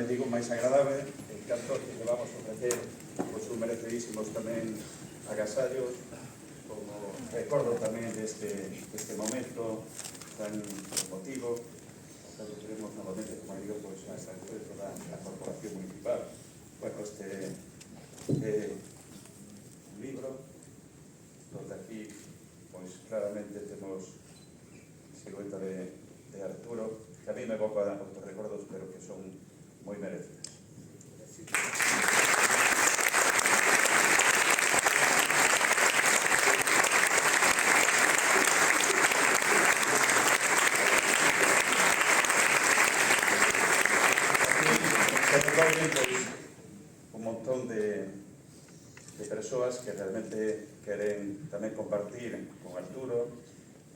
tamén digo, máis agradable, en canto que le vamos a ofrecer pois un merecidísimos tamén agasallos, como recordo tamén deste momento tan emotivo, cando tenemos novamente, como digo, pois a estrategia da Corporación Municipal. Bueno, este libro, donde aquí, pois claramente temos silueta de Arturo, que a mí me evoca outros recordos, pero que son moi merecidos. Un montón de persoas que realmente queren tamén compartir con Arturo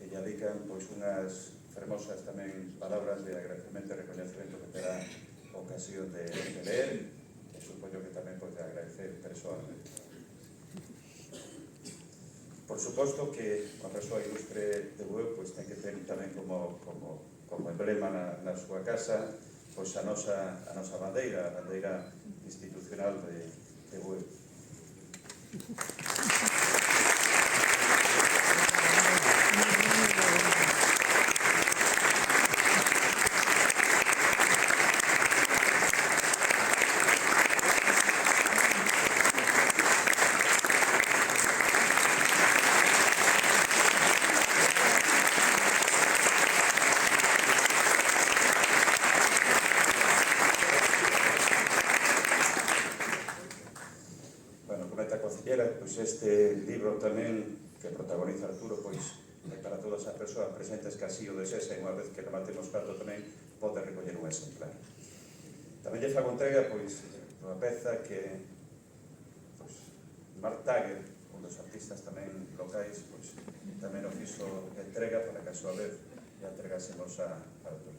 e lle adican pois unhas fermosas tamén palabras de agradecemento e reconhecimento que terá ocasión de leer e supoño que tamén pode agradecer persoalmente. Por suposto que a persoa ilustre de Bueu pois ten que ter tamén como emblema na súa casa pois a nosa bandeira, a bandeira institucional de Bueu. Pois este libro tamén que protagoniza Arturo pois é para todas as persoas presentes que así o desesen, unha vez que rematemos plato tamén pode recoller un exemplar. Tamén lle fago entrega pois unha peza que Mark Tager, un dos artistas tamén locais, pois tamén o fixo entrega para que a súa vez lle entregásemos a Arturo.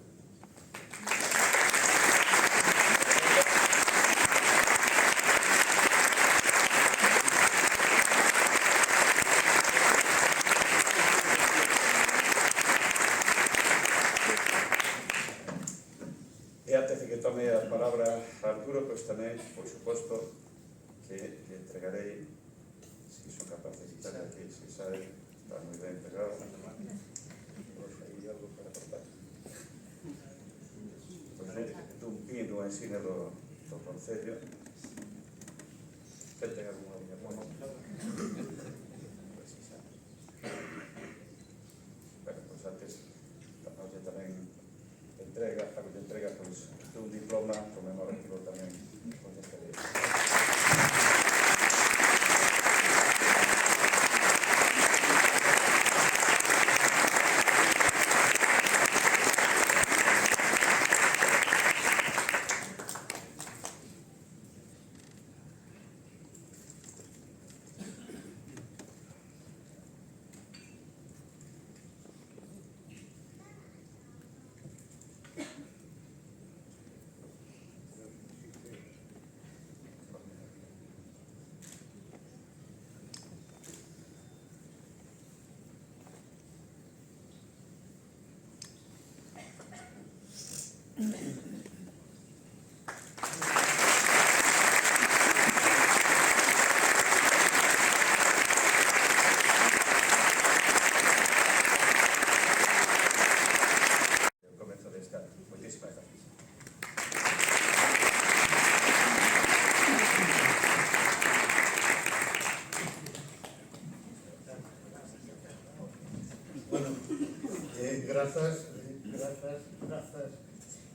Tome a palabra a Arturo, pois tamén, por suposto, que entregarei, se son capaz de quitar aquí, se sabe, está moi ben pegado. Pois aí algo para cortar. Pois dun pino en cine do Concello. Que ten alguna liña por mão? Pois se sabe. Bueno, pois antes, fagolle tamén entrega, pois, un diploma conmemorativo tamén con este libro.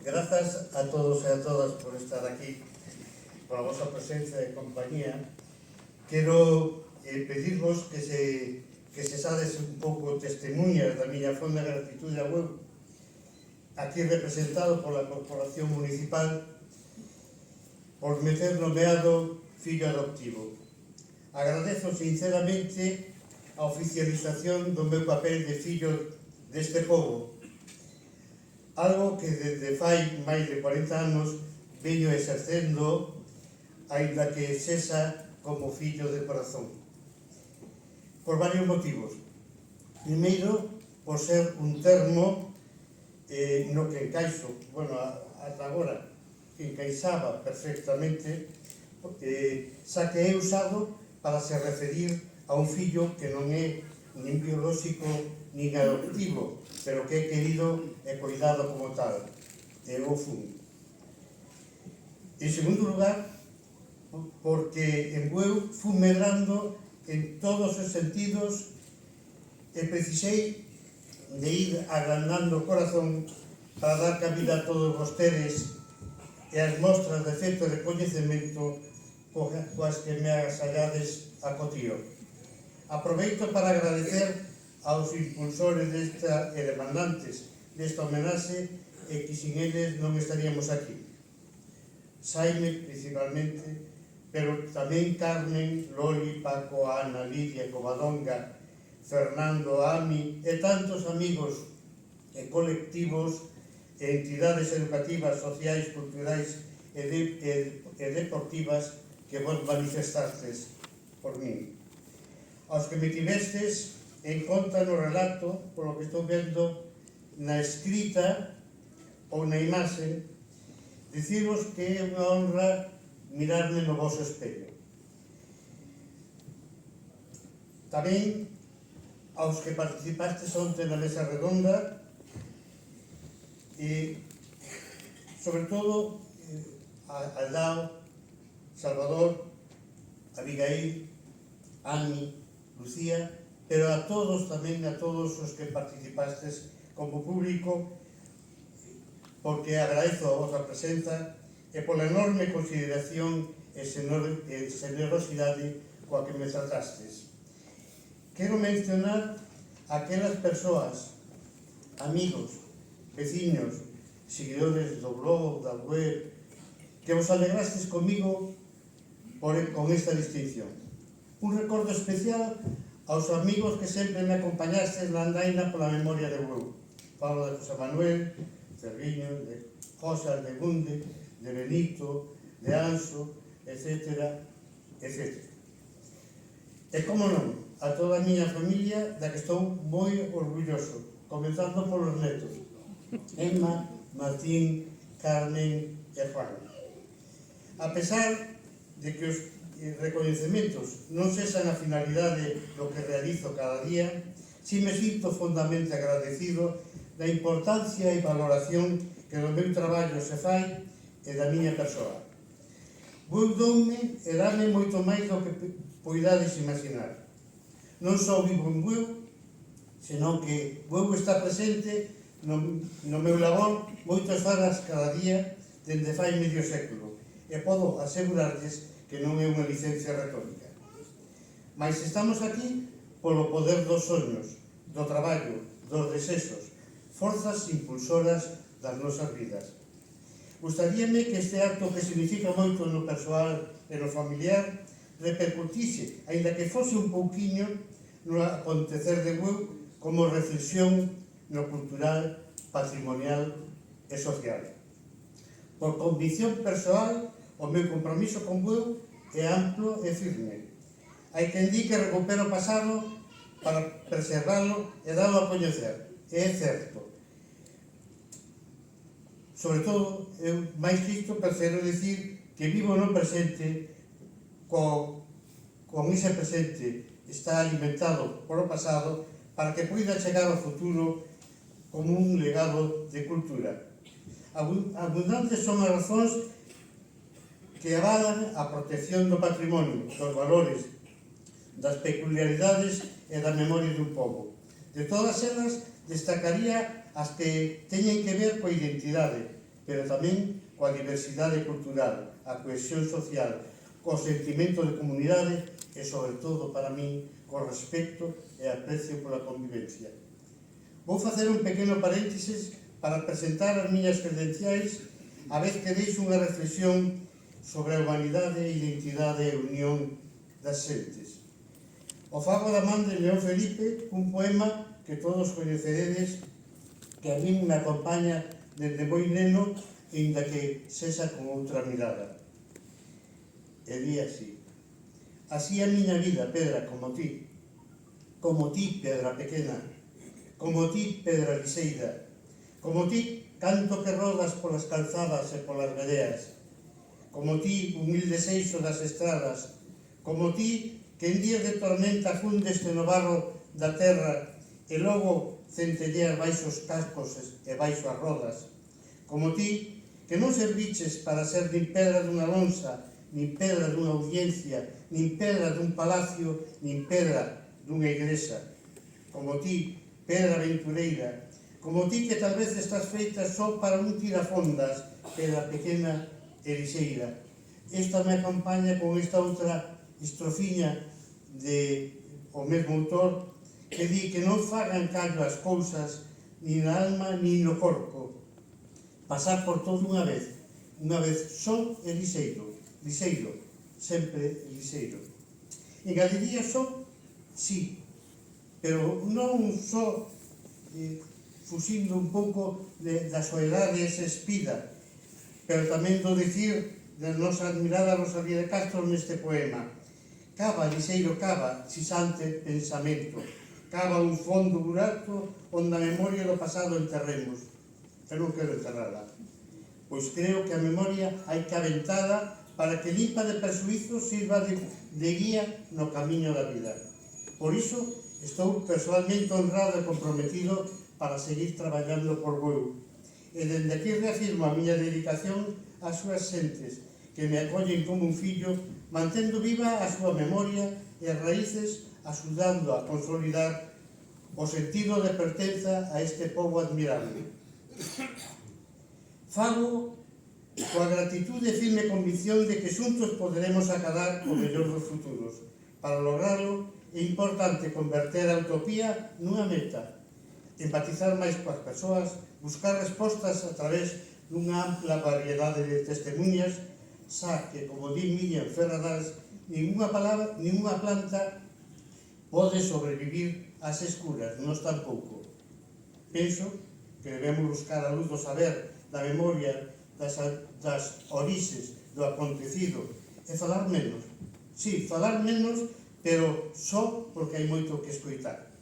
Grazas a todos e a todas por estar aquí, por a vosa presencia e compañía. Quero pedirvos que se sades un pouco testemunhas da miña fonda gratitude a Bueu, aquí representado pola Corporación Municipal, por me ter nomeado fillo adoptivo. Agradezo sinceramente a oficialización do meu papel de fillo deste pobo, algo que desde fai máis de 40 anos veño exercendo, aínda que sexa como fillo de corazón. Por varios motivos. Primeiro, por ser un termo no que encaixo, bueno, ata agora, encaixaba perfectamente, xa que é usado para se referir a un fillo que non é nin biolóxico nin adoptivo, pero que é querido e cuidado como tal. É o fun. En segundo lugar, porque en Bueu fun medrando en todos os sentidos e precisei de ir agrandando o corazón para dar cabida a todos vostedes e as mostras de afecto e de coñecemento coas que me agasallades a cotío. Aproveito para agradecer aos impulsores e demandantes desta homenaxe e que sin eles non estaríamos aquí. Saime, principalmente, pero tamén Carmen, Loli, Paco, Ana, Lidia, Covadonga, Fernando, Ami e tantos amigos e colectivos e entidades educativas, sociais, culturais e deportivas que vos manifestastes por min. Aos que me tivestes en conta no relato, polo que estou vendo na escrita ou na imaxe, diciros que é unha honra mirarme no vosso espello. Tamén aos que participastes onte na mesa redonda e, sobre todo, a Aldao, Salvador, Abigail, Ani, Lucía, pero a todos tamén, a todos os que participastes como público, porque agradezo a vosa presenza e pola enorme consideración e generosidade coa que me tratastes. Quero mencionar aquelas persoas, amigos, veciños, seguidores do blog, da web, que vos alegrastes comigo con esta distinción. Un recordo especial aos amigos que sempre me acompañastes na andaina pola memoria de Bueu. Falo de José Manuel, Cerviño, de José de Gunde, de Benito, de Anso, etc. etc. E como non, a toda a miña familia da que estou moi orgulloso, comenzando polos netos, Emma, Martín, Carmen e Juan. A pesar de que os recoñecementos non sexan a finalidade do que realizo cada día, si me sinto fondamente agradecido da importancia e valoración que do meu traballo se fai e da miña persoa. Bueu doume e dame moito máis do que poidades imaginar. Non só vivo en Bueu, senón que Bueu está presente no meu labor moitas horas cada día dende fai medio século e podo asegurarles que non é unha licencia retórica. Mais estamos aquí polo poder dos soños, do traballo, dos desexos, forzas impulsoras das nosas vidas. Gustaríame que este acto que significa moito no persoal e no familiar repercutise, aínda que fose un pouquiño, no acontecer de Bueu como reflexión no cultural, patrimonial e social. Por convicción persoal, o meu compromiso con Bueu é amplo e firme. Hai quen di que recupera o pasado para preservalo e dalo a coñecer. E é certo. Sobre todo, eu máis que isto prefiro dicir que vivo no presente con ese presente está alimentado por o pasado para que poida chegar ao futuro como un legado de cultura. Abundantes son as razóns que avalan a protección do patrimonio, dos valores, das peculiaridades e da memoria dun pobo. De todas elas, destacaría as que teñen que ver coa identidade, pero tamén coa diversidade cultural, a cohesión social, co sentimento de comunidade e, sobre todo, para min, co respecto e aprecio pola convivencia. Vou facer un pequeno paréntesis para presentar as miñas credenciais, a vez que deixo unha reflexión sobre a humanidade, identidade e unión das xentes. O fago da man de León Felipe, un poema que todos coñeceredes, que a min me acompaña desde moi neno, inda que sexa con outra mirada. E di así: así a miña vida, Pedra, como ti, pedra pequena, como ti, pedra liseira, Como ti, canto que rodas polas calzadas e polas vereas. Como ti, humilde seixo das estradas. Como ti, que en días de tormenta fundeste no barro da terra e logo centelleas baixo os cascos e baixo as rodas. Como ti, que non serviches para ser nin pedra dunha lonxa, nin pedra dunha audiencia, nin pedra dun palacio, nin pedra dunha igrexa. Como ti, pedra aventureira, como ti que tal vez estás feita só para un tirafondas, pedra pequena e lixeira. Esta me acompaña con esta outra estrofiña de o mesmo autor que di que non fagan callo as cousas nin na alma nin no corpo. Pasar por todo unha vez só e lixeiro, sempre lixeiro. Engadiría só, sí, pero non só fuxindo un pouco da soedade esa espida, pero tamén do dicir da nosa admirada Rosalía de Castro neste poema. Cava, lixeiro, cava, xisante pensamento, cava un fondo burato onde a memoria do pasado enterremos. Eu non quero enterrala, pois creo que a memoria hai que aventala para que limpa de presuizos sirva de guía no camiño da vida. Por iso, estou personalmente honrado e comprometido para seguir traballando por Bueu. E dende aquí reafirmo a miña dedicación ás súas xentes, que me acollen como un fillo, mantendo viva a súa memoria e as raíces, axudando a consolidar o sentido de pertenza a este pobo admirable. Fago coa gratitude e firme convicción de que xuntos poderemos acadar o mellor dos futuros. Para lograrlo, é importante converter a utopía nunha meta, empatizar máis coas persoas, buscar respostas a través dunha ampla variedade de testemunhas, xa que, como di Miriam Ferradas, ninguna planta pode sobrevivir ás escuras, nós tampouco. Penso que debemos buscar a luz do saber, da memoria, das orixes do acontecido e falar menos. Sí, falar menos, pero só porque hai moito que escoitar.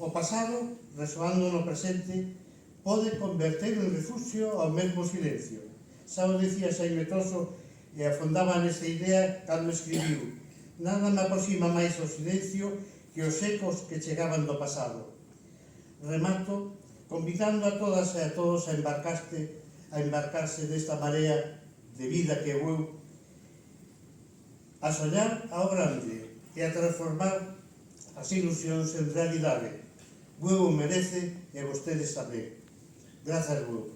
O pasado, resoando no presente, pode converter en refugio ao mesmo silencio. Xa o dicía Xaime Toso e afondaba nesta idea cando escribiu: nada me aproxima máis ao silencio que os ecos que chegaban do pasado. Remato convidando a todas e a todos a embarcarse nesta marea de vida que Bueu, a soñar ao grande e a transformar as ilusións en realidade. Bueu merece e vostedes tamén. Grazas, Bueu.